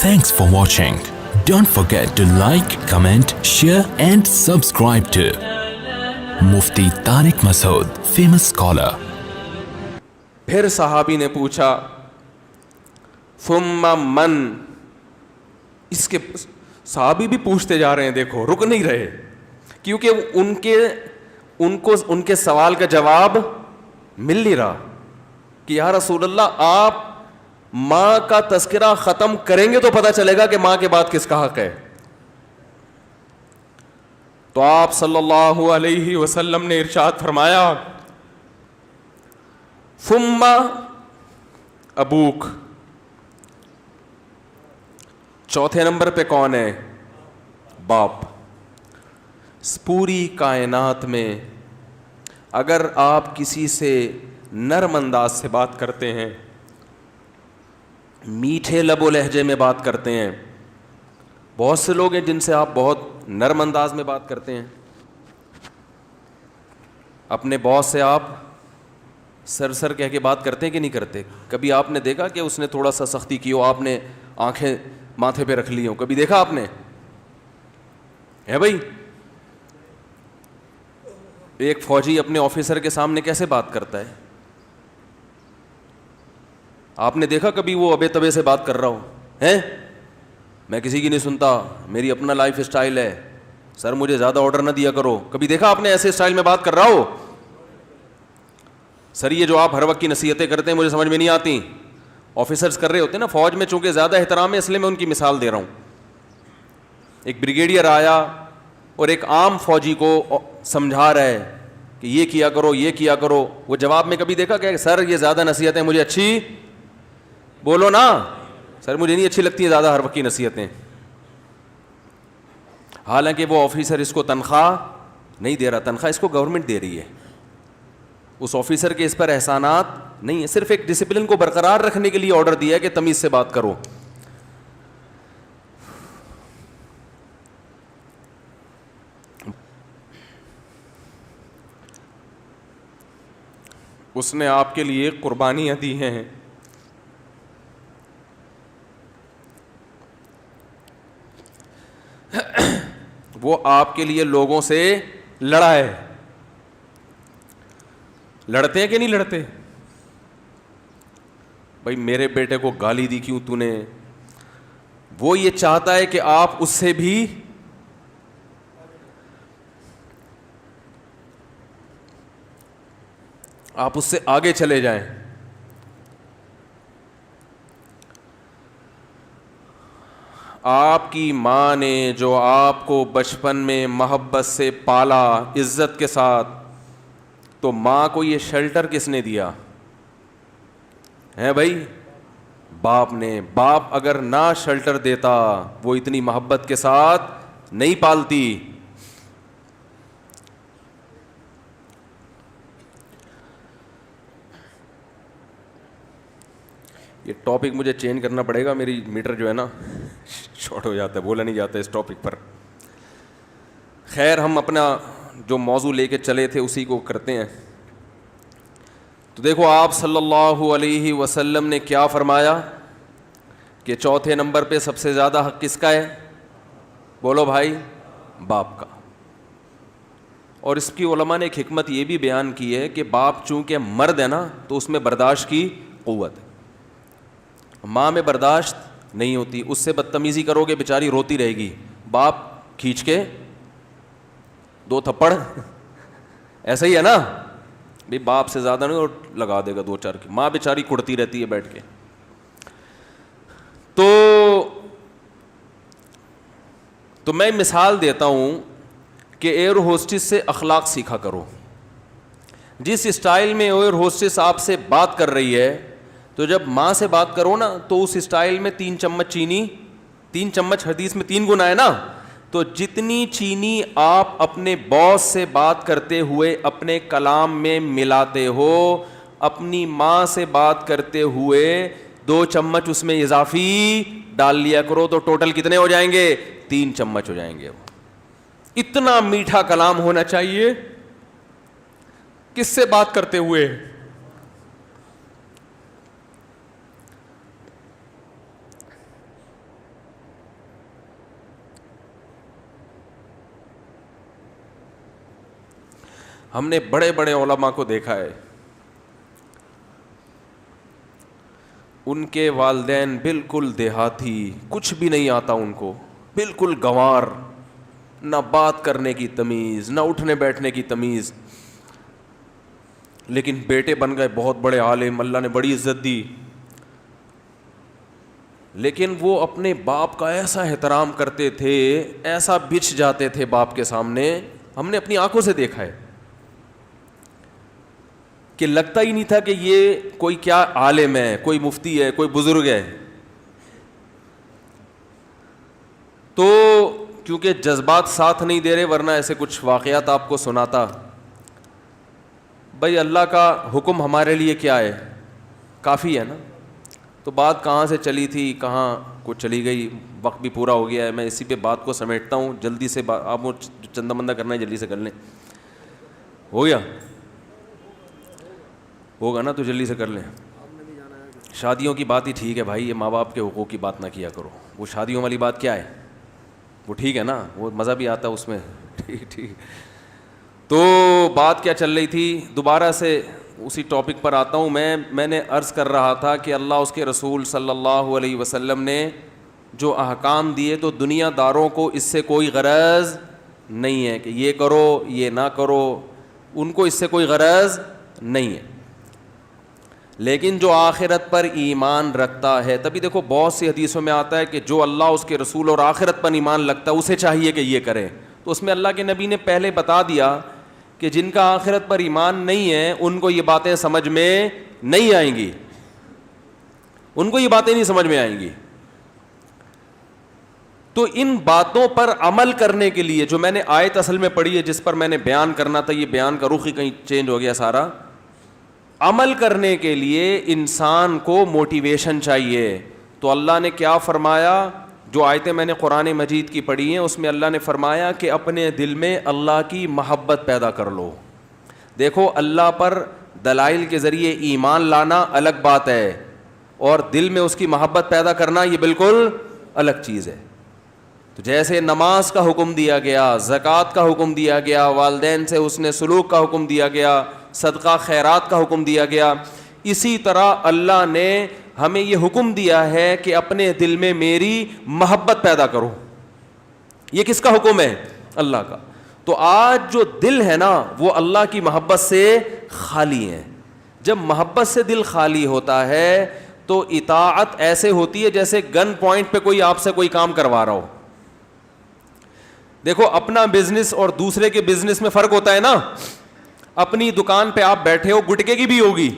Thanks for watching. Don't forget to like, comment, share and subscribe to Mufti Tariq Masood, famous scholar. پھر صحابی نے پوچھا ثم من. اس کے صحابی بھی پوچھتے جا رہے ہیں, دیکھو رک نہیں رہے, کیونکہ ان کے سوال کا جواب مل نہیں رہا کہ یا رسول اللہ آپ ماں کا تذکرہ ختم کریں گے تو پتہ چلے گا کہ ماں کے بعد کس کا حق ہے. تو آپ صلی اللہ علیہ وسلم نے ارشاد فرمایا ثم ابوک. چوتھے نمبر پہ کون ہے؟ باپ. پوری کائنات میں اگر آپ کسی سے نرم انداز سے بات کرتے ہیں, میٹھے لب و لہجے میں بات کرتے ہیں, بہت سے لوگ ہیں جن سے آپ بہت نرم انداز میں بات کرتے ہیں. اپنے باس سے آپ سر کہہ کے بات کرتے ہیں کہ نہیں کرتے؟ کبھی آپ نے دیکھا کہ اس نے تھوڑا سا سختی کی ہو, آپ نے آنکھیں ماتھے پہ رکھ لی ہوں؟ کبھی دیکھا آپ نے؟ ہے بھائی. ایک فوجی اپنے آفیسر کے سامنے کیسے بات کرتا ہے؟ آپ نے دیکھا کبھی وہ ابے تبے سے بات کر رہا ہو؟ ہیں میں کسی کی نہیں سنتا, میری اپنا لائف اسٹائل ہے, سر مجھے زیادہ آرڈر نہ دیا کرو. کبھی دیکھا آپ نے ایسے اسٹائل میں بات کر رہا ہو؟ سر یہ جو آپ ہر وقت کی نصیحتیں کرتے ہیں مجھے سمجھ میں نہیں آتی. آفیسرز کر رہے ہوتے ہیں نا, فوج میں چونکہ زیادہ احترام ہے اس لیے میں ان کی مثال دے رہا ہوں. ایک بریگیڈیئر آیا اور ایک عام فوجی کو سمجھا رہا ہے کہ یہ کیا کرو یہ کیا کرو. وہ جواب میں کبھی دیکھا کہ سر یہ زیادہ نصیحتیں مجھے اچھی, بولو نا سر مجھے نہیں اچھی لگتی ہیں زیادہ ہر وقت کی نصیحتیں. حالانکہ وہ آفیسر اس کو تنخواہ نہیں دے رہا, تنخواہ اس کو گورنمنٹ دے رہی ہے. اس آفیسر کے اس پر احسانات نہیں ہے, صرف ایک ڈسپلن کو برقرار رکھنے کے لیے آرڈر دیا ہے کہ تمیز سے بات کرو. اس نے آپ کے لیے قربانیاں دی ہیں, وہ آپ کے لیے لوگوں سے لڑا ہے. لڑتے ہیں کہ نہیں لڑتے؟ بھائی میرے بیٹے کو گالی دی کیوں تو نے؟ وہ یہ چاہتا ہے کہ آپ اس سے بھی آپ اس سے آگے چلے جائیں. آپ کی ماں نے جو آپ کو بچپن میں محبت سے پالا عزت کے ساتھ, تو ماں کو یہ شیلٹر کس نے دیا ہے بھائی؟ باپ نے. باپ اگر نہ شیلٹر دیتا وہ اتنی محبت کے ساتھ نہیں پالتی. یہ ٹاپک مجھے چینج کرنا پڑے گا, میری میٹر جو ہے نا شارٹ ہو جاتا ہے, بولا نہیں جاتا اس ٹاپک پر. خیر ہم اپنا جو موضوع لے کے چلے تھے اسی کو کرتے ہیں. تو دیکھو آپ صلی اللہ علیہ وسلم نے کیا فرمایا کہ چوتھے نمبر پہ سب سے زیادہ حق کس کا ہے؟ بولو بھائی, باپ کا. اور اس کی علماء نے ایک حکمت یہ بھی بیان کی ہے کہ باپ چونکہ مرد ہے نا تو اس میں برداشت کی قوت ہے, ماں میں برداشت نہیں ہوتی. اس سے بدتمیزی کرو گے بیچاری روتی رہے گی, باپ کھینچ کے 2 تھپڑ ایسا ہی ہے نا بھی, باپ سے زیادہ نہیں اور لگا دے گا 2-4 کی. ماں بیچاری کڑتی رہتی ہے بیٹھ کے. تو میں مثال دیتا ہوں کہ ایئر ہوسٹس سے اخلاق سیکھا کرو. جس اسٹائل میں ایئر ہوسٹس آپ سے بات کر رہی ہے تو جب ماں سے بات کرو نا تو اس اسٹائل میں 3 چمچ چینی, 3 چمچ حدیث میں 3 گنا ہے نا, تو جتنی چینی آپ اپنے باس سے بات کرتے ہوئے اپنے کلام میں ملاتے ہو, اپنی ماں سے بات کرتے ہوئے 2 چمچ اس میں اضافی ڈال لیا کرو, تو ٹوٹل کتنے ہو جائیں گے؟ 3 چمچ ہو جائیں گے. اتنا میٹھا کلام ہونا چاہیے کس سے بات کرتے ہوئے؟ ہم نے بڑے بڑے علماء کو دیکھا ہے، ان کے والدین بالکل دیہاتی، کچھ بھی نہیں آتا ان کو، بالکل گنوار، نہ بات کرنے کی تمیز، نہ اٹھنے بیٹھنے کی تمیز، لیکن بیٹے بن گئے بہت بڑے عالم، اللہ نے بڑی عزت دی. لیکن وہ اپنے باپ کا ایسا احترام کرتے تھے، ایسا بچھ جاتے تھے باپ کے سامنے، ہم نے اپنی آنکھوں سے دیکھا ہے کہ لگتا ہی نہیں تھا کہ یہ کوئی کیا عالم ہے، کوئی مفتی ہے، کوئی بزرگ ہے. تو کیونکہ جذبات ساتھ نہیں دے رہے، ورنہ ایسے کچھ واقعات آپ کو سناتا. بھائی اللہ کا حکم ہمارے لیے کیا ہے، کافی ہے نا. تو بات کہاں سے چلی تھی کہاں کو چلی گئی، وقت بھی پورا ہو گیا ہے. میں اسی پہ بات کو سمیٹتا ہوں جلدی سے. آپ کو چندہ مندہ کرنا ہے جلدی سے کر لیں. ہو گیا؟ ہوگا نا تو جلدی سے کر لیں. شادیوں کی بات ہی ٹھیک ہے بھائی، یہ ماں باپ کے حقوق کی بات نہ کیا کرو. وہ شادیوں والی بات کیا ہے، وہ ٹھیک ہے نا، وہ مزہ بھی آتا ہے اس میں. ٹھیک. تو بات کیا چل رہی تھی، دوبارہ سے اسی ٹاپک پر آتا ہوں. میں نے عرض کر رہا تھا کہ اللہ اس کے رسول صلی اللہ علیہ وسلم نے جو احکام دیے تو دنیا داروں کو اس سے کوئی غرض نہیں ہے کہ یہ کرو یہ نہ کرو، ان کو اس سے کوئی غرض نہیں ہے. لیکن جو آخرت پر ایمان رکھتا ہے، تبھی دیکھو بہت سی حدیثوں میں آتا ہے کہ جو اللہ اس کے رسول اور آخرت پر ایمان رکھتا ہے اسے چاہیے کہ یہ کرے. تو اس میں اللہ کے نبی نے پہلے بتا دیا کہ جن کا آخرت پر ایمان نہیں ہے ان کو یہ باتیں سمجھ میں نہیں آئیں گی، ان کو یہ باتیں نہیں سمجھ میں آئیں گی. تو ان باتوں پر عمل کرنے کے لیے جو میں نے آیت اصل میں پڑھی ہے، جس پر میں نے بیان کرنا تھا، یہ بیان کا رخ ہی کہیں چینج ہو گیا سارا. عمل کرنے کے لیے انسان کو موٹیویشن چاہیے. تو اللہ نے کیا فرمایا، جو آیتیں میں نے قرآن مجید کی پڑھی ہیں اس میں اللہ نے فرمایا کہ اپنے دل میں اللہ کی محبت پیدا کر لو. دیکھو اللہ پر دلائل کے ذریعے ایمان لانا الگ بات ہے، اور دل میں اس کی محبت پیدا کرنا یہ بالکل الگ چیز ہے. تو جیسے نماز کا حکم دیا گیا، زکوٰۃ کا حکم دیا گیا، والدین سے حسن سلوک کا حکم دیا گیا، صدقہ خیرات کا حکم دیا گیا، اسی طرح اللہ نے ہمیں یہ حکم دیا ہے کہ اپنے دل میں میری محبت پیدا کرو. یہ کس کا حکم ہے؟ اللہ کا. تو آج جو دل ہے نا وہ اللہ کی محبت سے خالی ہے. جب محبت سے دل خالی ہوتا ہے تو اطاعت ایسے ہوتی ہے جیسے گن پوائنٹ پہ کوئی آپ سے کوئی کام کروا رہا ہو. دیکھو اپنا بزنس اور دوسرے کے بزنس میں فرق ہوتا ہے نا. اپنی دکان پہ آپ بیٹھے ہو، گٹکے کی بھی ہوگی،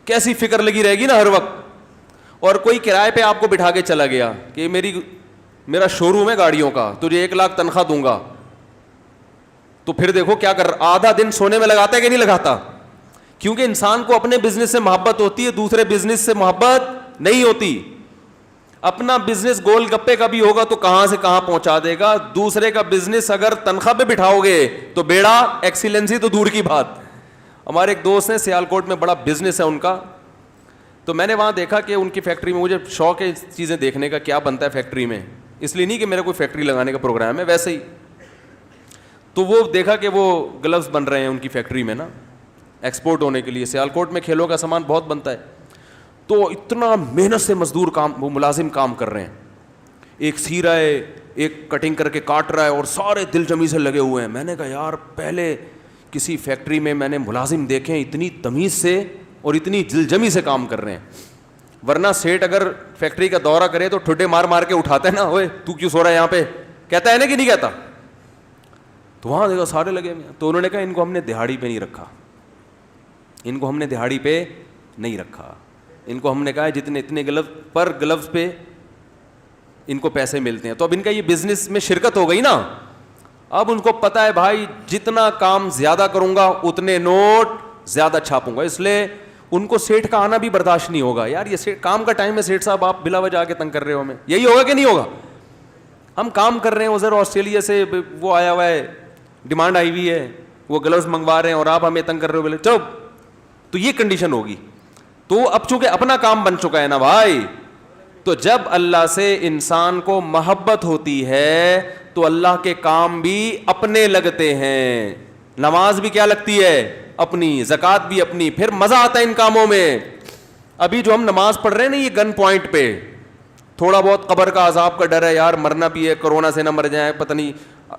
کیسی فکر لگی رہے گی نا ہر وقت. اور کوئی کرائے پہ آپ کو بٹھا کے چلا گیا کہ میرا شو روم ہے گاڑیوں کا، تجھے 1 لاکھ تنخواہ دوں گا. تو پھر دیکھو کیا کر رہا، آدھا دن سونے میں لگاتا ہے کہ نہیں لگاتا؟ کیونکہ انسان کو اپنے بزنس سے محبت ہوتی ہے، دوسرے بزنس سے محبت نہیں ہوتی. اپنا بزنس گول گپے کا بھی ہوگا تو کہاں سے کہاں پہنچا دے گا، دوسرے کا بزنس اگر تنخواہ پہ بٹھاؤ گے تو بیڑا ایکسیلنسی تو دور کی بات. ہمارے ایک دوست ہیں سیالکوٹ میں، بڑا بزنس ہے ان کا. تو میں نے وہاں دیکھا کہ ان کی فیکٹری میں، مجھے شوق ہے چیزیں دیکھنے کا کیا بنتا ہے فیکٹری میں، اس لیے نہیں کہ میرا کوئی فیکٹری لگانے کا پروگرام ہے، ویسے ہی. تو وہ دیکھا کہ وہ گلوز بن رہے ہیں ان کی فیکٹری میں نا، ایکسپورٹ ہونے کے لیے. سیالکوٹ میں کھیلوں کا سامان بہت بنتا ہے. تو اتنا محنت سے مزدور کام، وہ ملازم کام کر رہے ہیں. ایک سی رہا ہے، ایک کٹنگ کر کے کاٹ رہا ہے، اور سارے دل جمی سے لگے ہوئے ہیں. میں نے کہا یار پہلے کسی فیکٹری میں میں نے ملازم دیکھے اتنی تمیز سے اور اتنی دل جمی سے کام کر رہے ہیں. ورنہ سیٹ اگر فیکٹری کا دورہ کرے تو ٹھڈے مار مار کے اٹھاتا ہے نا، اوے تو کیوں سو رہا ہے یہاں پہ، کہتا ہے نا کہ نہیں کہتا. تو وہاں دیکھا سارے لگے ہوئے. تو انہوں نے کہا ان کو ہم نے دہاڑی پہ نہیں رکھا، ان کو ہم نے دہاڑی پہ نہیں رکھا. ان کو ہم نے کہا جتنے اتنے گلوز پہ ان کو پیسے ملتے ہیں. تو اب ان کا یہ بزنس میں شرکت ہو گئی نا. اب ان کو پتا ہے بھائی جتنا کام زیادہ کروں گا اتنے نوٹ زیادہ چھاپوں گا. اس لیے ان کو سیٹ کا آنا بھی برداشت نہیں ہوگا. یار یہ کام کا ٹائم ہے سیٹ صاحب، آپ بلا وجہ آ کے تنگ کر رہے ہو ہمیں. یہی ہوگا کہ نہیں ہوگا؟ ہم کام کر رہے ہیں ادھر آسٹریلیا سے وہ آیا ہوا ہے، ڈیمانڈ آئی ہوئی ہے، وہ گلوز منگوا رہے ہیں اور آپ ہمیں تنگ کر رہے ہو. بولے چلو، تو یہ کنڈیشن ہوگی. تو اب چونکہ اپنا کام بن چکا ہے نا بھائی، تو جب اللہ سے انسان کو محبت ہوتی ہے تو اللہ کے کام بھی اپنے لگتے ہیں. نماز بھی کیا لگتی ہے اپنی, زکوٰۃ بھی اپنی, پھر مزہ آتا ہے ان کاموں میں. ابھی جو ہم نماز پڑھ رہے ہیں نا یہ گن پوائنٹ پہ, تھوڑا بہت قبر کا عذاب کا ڈر ہے, یار مرنا بھی ہے, کورونا سے نہ مر جائیں, پتہ نہیں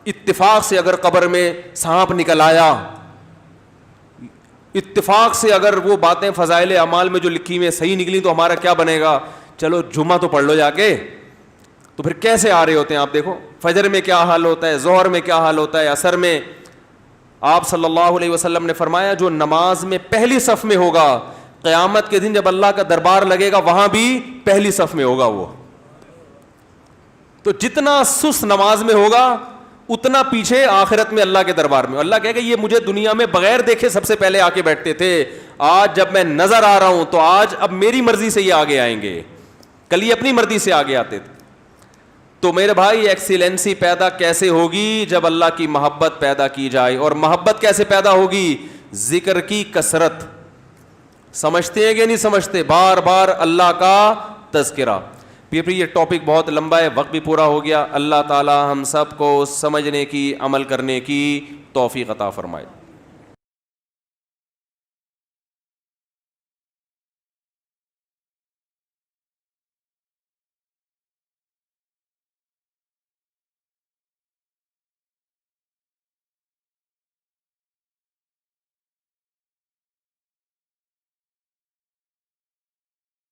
اتفاق سے اگر قبر میں سانپ نکل آیا, اتفاق سے اگر وہ باتیں فضائل اعمال میں جو لکھی ہوئی صحیح نکلی تو ہمارا کیا بنے گا, چلو جمعہ تو پڑھ لو جا کے. تو پھر کیسے آ رہے ہوتے ہیں آپ دیکھو, فجر میں کیا حال ہوتا ہے, ظہر میں کیا حال ہوتا ہے, عصر میں. آپ صلی اللہ علیہ وسلم نے فرمایا جو نماز میں پہلی صف میں ہوگا, قیامت کے دن جب اللہ کا دربار لگے گا وہاں بھی پہلی صف میں ہوگا وہ. تو جتنا سست نماز میں ہوگا اتنا پیچھے آخرت میں اللہ کے دربار میں. اللہ کہے گا یہ مجھے دنیا میں بغیر دیکھے سب سے پہلے آ کے بیٹھتے تھے, آج جب میں نظر آ رہا ہوں تو آج اب میری مرضی سے یہ آگے آئیں گے, کل یہ اپنی مرضی سے آگے آتے تھے. تو میرے بھائی ایکسیلنسی پیدا کیسے ہوگی, جب اللہ کی محبت پیدا کی جائے. اور محبت کیسے پیدا ہوگی, ذکر کی کثرت. سمجھتے ہیں کہ نہیں سمجھتے, بار بار اللہ کا تذکرہ. پھر یہ ٹاپک بہت لمبا ہے, وقت بھی پورا ہو گیا. اللہ تعالی ہم سب کو سمجھنے کی, عمل کرنے کی توفیق عطا فرمائے.